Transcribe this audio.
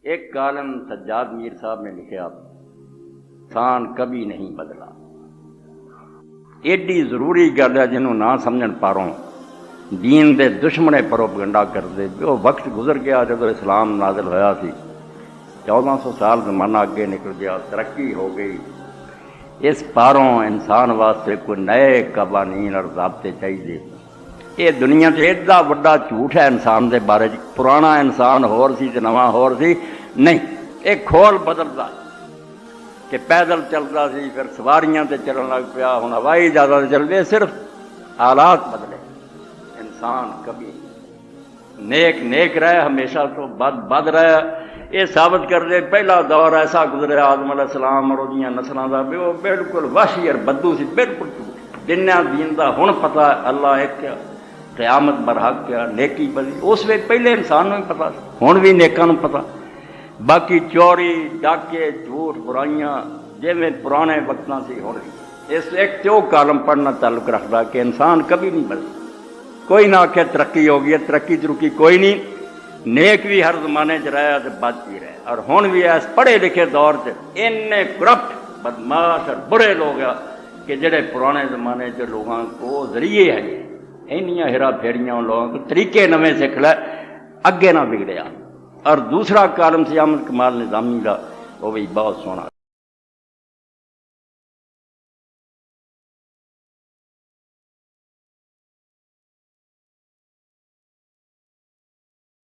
ایک کالم سجاد میر صاحب نے لکھا، انسان کبھی نہیں بدلا۔ ایڈی ضروری گل ہے جنہوں نہ سمجھن پاروں دین دے دشمنے پروپگنڈا کرتے۔ وہ وقت گزر گیا جب اسلام نازل ہویا سی، 1400 سال زمانہ اگے نکل گیا، ترقی ہو گئی۔ اس پاروں انسان واسطے کوئی نئے قوانین اور ضابطے چاہیے۔ یہ دنیا سے ایڈا وڈا جھوٹ ہے انسان دے بارے، پرانا انسان ہور سی تے نواں ہور سی نہیں۔ ایک کھول بدلتا کہ پیدل چلتا سی، پھر سواریاں تے چلن لگ پیا، ہن ہوائی جہاز چل پے، صرف حالات بدلے۔ انسان کبھی نیک رہے، ہمیشہ تو بد رہے۔ یہ ثابت کر دے پہلا دور ایسا گزریا آدم علیہ السلام اور وہ نسلوں کا بھی وہ بالکل وحشی اور بدو سی، بالکل جنیا دین دا ہن پتہ اللہ ایک قیامت برحق کیا نیکی بدی، اس وقت پہلے انسان نوں پتہ، ہن بھی نیکاں نوں پتہ۔ باقی چوری ڈاکے جھوٹ برائیاں جویں پرانے وقتاں سی ہن اس ایک تو کالم پڑھنا تعلق رکھتا کہ انسان کبھی نہیں بدلا۔ کوئی نہ آکھے ترقی ہو گئی، ترقی کوئی نہیں۔ نیک بھی ہر زمانے چ رہا تو بد بھی رہے، اور ہن بھی اس پڑھے لکھے دور چ اینے کرپٹ بدماش اور برے لوگ آ کہ جڑے پرانے زمانے چ لوگوں کو ذریعے ہیں اینیاں ہیرا پھیریاں لوگوں کو طریقے نویں سکھ لے اگے نہ بگڑیا۔ اور دوسرا کالم سی احمد کمال نظامی کا، وہ بھی بہت سونا۔